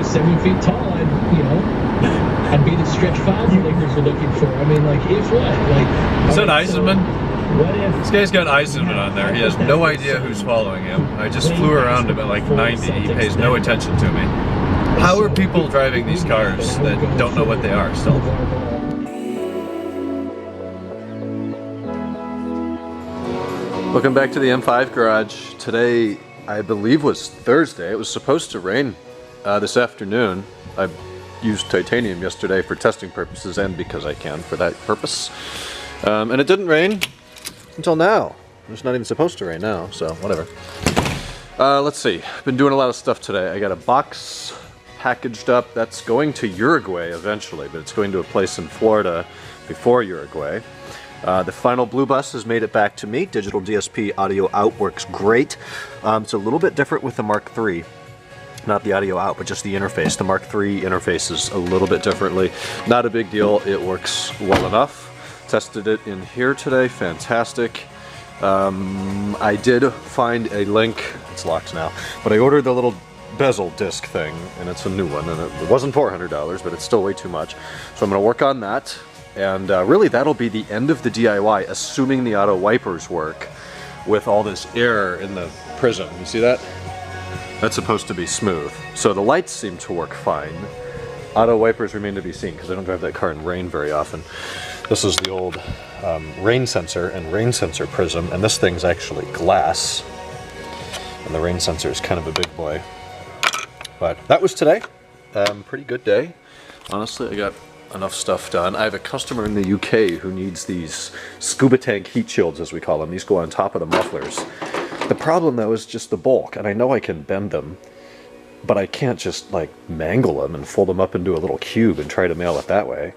was 7 feet tall, I'd be the stretch five the Lakers are looking for. I mean, like, if what? Like, is that Eisenman? What if this guy's got Eisenman on there. He has no idea who's following him. I just flew around him at like 90. He pays no attention to me. How are people driving these cars that don't know what they are still? Welcome back to the M5 garage. Today, I believe, was Thursday. It was supposed to rain this afternoon. I used titanium yesterday for testing purposes and because I can for that purpose. And it didn't rain until now. It's not even supposed to rain now, so whatever. Let's see. Been doing a lot of stuff today. I got a box packaged up that's going to Uruguay eventually, but it's going to a place in Florida before Uruguay. The final blue bus has made it back to me. Digital DSP audio out works great. It's a little bit different with the Mark III. Not the audio out, but just the interface. The Mark III interfaces a little bit differently. Not a big deal. It works well enough. Tested it in here today. Fantastic. I did find a link. It's locked now. But I ordered the little bezel disc thing, and it's a new one. And it wasn't $400, but it's still way too much. So I'm going to work on that. And really, that'll be the end of the DIY, assuming the auto wipers work with all this air in the prism. You see that? That's supposed to be smooth. So the lights seem to work fine. Auto wipers remain to be seen because I don't drive that car in rain very often. This is the old rain sensor and rain sensor prism, and this thing's actually glass. And the rain sensor is kind of a big boy. But that was today. Pretty good day. Honestly, I got enough stuff done. I have a customer in the UK who needs these scuba tank heat shields, as we call them. These go on top of the mufflers. The problem, though, is just the bulk, and I know I can bend them, but I can't just, like, mangle them and fold them up into a little cube and try to mail it that way.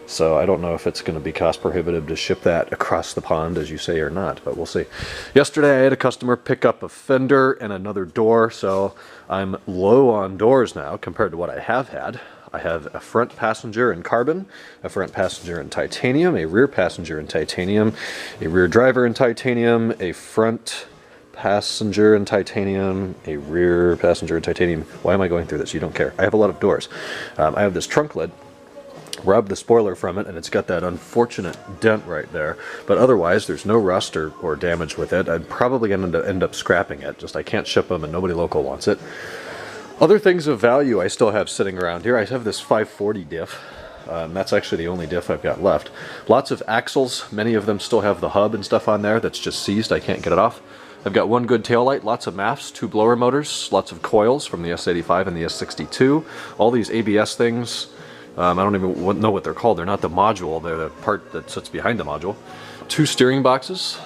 So I don't know if it's going to be cost prohibitive to ship that across the pond, as you say, or not, but we'll see. Yesterday, I had a customer pick up a fender and another door, so I'm low on doors now compared to what I have had. I have a front passenger in carbon, a front passenger in titanium, a rear passenger in titanium, a rear driver in titanium, a front passenger in titanium, a rear passenger in titanium. Why am I going through this? You don't care. I have a lot of doors. I have this trunk lid. Rubbed the spoiler from it, and it's got that unfortunate dent right there. But otherwise, there's no rust or damage with it. I'm probably going to end up scrapping it. Just I can't ship them, and nobody local wants it. Other things of value I still have sitting around here. I have this 540 diff. That's actually the only diff I've got left. Lots of axles. Many of them still have the hub and stuff on there that's just seized. I can't get it off. I've got one good taillight, lots of MAFs, 2 blower motors, lots of coils from the S85 and the S62. All these ABS things. I don't even know what they're called. They're not the module. They're the part that sits behind the module. 2 steering boxes.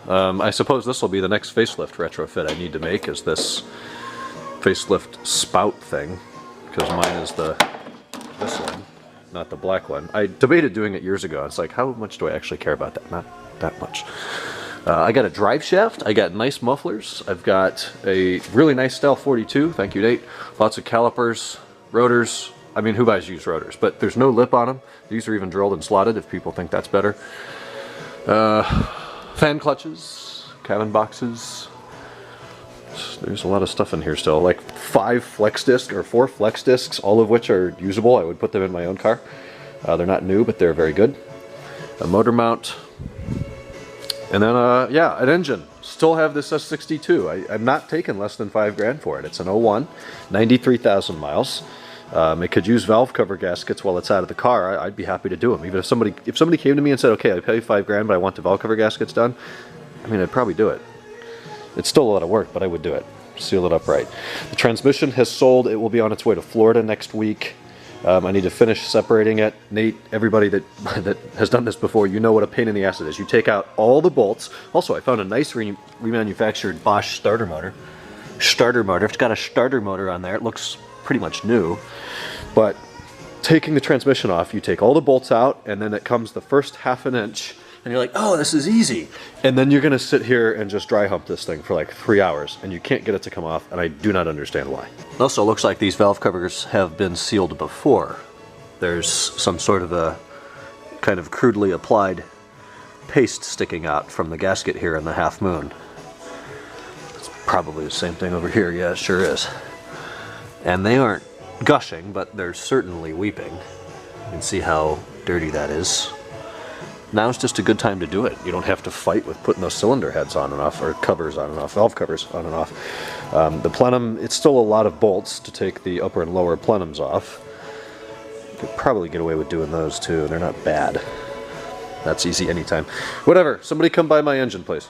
I suppose this will be the next facelift retrofit I need to make, is this facelift spout thing, because mine is this one, not the black one. I debated doing it years ago. It's like, how much do I actually care about that? Not that much. I got a drive shaft. I got nice mufflers. I've got a really nice style 42. Thank you, Nate. Lots of calipers, rotors. I mean, who buys used rotors? But there's no lip on them. These are even drilled and slotted if people think that's better. Fan clutches, cabin boxes. There's a lot of stuff in here still. Like 4 flex discs, all of which are usable. I would put them in my own car. They're not new, but they're very good. A motor mount. And then, yeah, an engine. Still have this S62. I'm not taking less than $5 grand for it. It's an 01, 93,000 miles. It could use valve cover gaskets while it's out of the car. I'd be happy to do them. Even if somebody came to me and said, okay, I pay you $5 grand, but I want the valve cover gaskets done, I mean, I'd probably do it. It's still a lot of work, but I would do it. Seal it up right. The transmission has sold. It will be on its way to Florida next week. I need to finish separating it. Nate, everybody that has done this before, you know what a pain in the ass it is. You take out all the bolts. Also, I found a nice remanufactured Bosch starter motor. It's got a starter motor on there. It looks pretty much new. But taking the transmission off, you take all the bolts out, and then it comes the first ½ an inch, and you're like, oh, this is easy. And then you're going to sit here and just dry hump this thing for like 3 hours, and you can't get it to come off, and I do not understand why. It also looks like these valve covers have been sealed before. There's some sort of a kind of crudely applied paste sticking out from the gasket here in the half moon. It's probably the same thing over here. Yeah, it sure is. And they aren't gushing, but they're certainly weeping. You can see how dirty that is. Now's just a good time to do it. You don't have to fight with putting those cylinder heads on and off, or covers on and off, valve covers on and off. The plenum, it's still a lot of bolts to take the upper and lower plenums off. You could probably get away with doing those too. They're not bad. That's easy anytime. Whatever, somebody come buy my engine, please.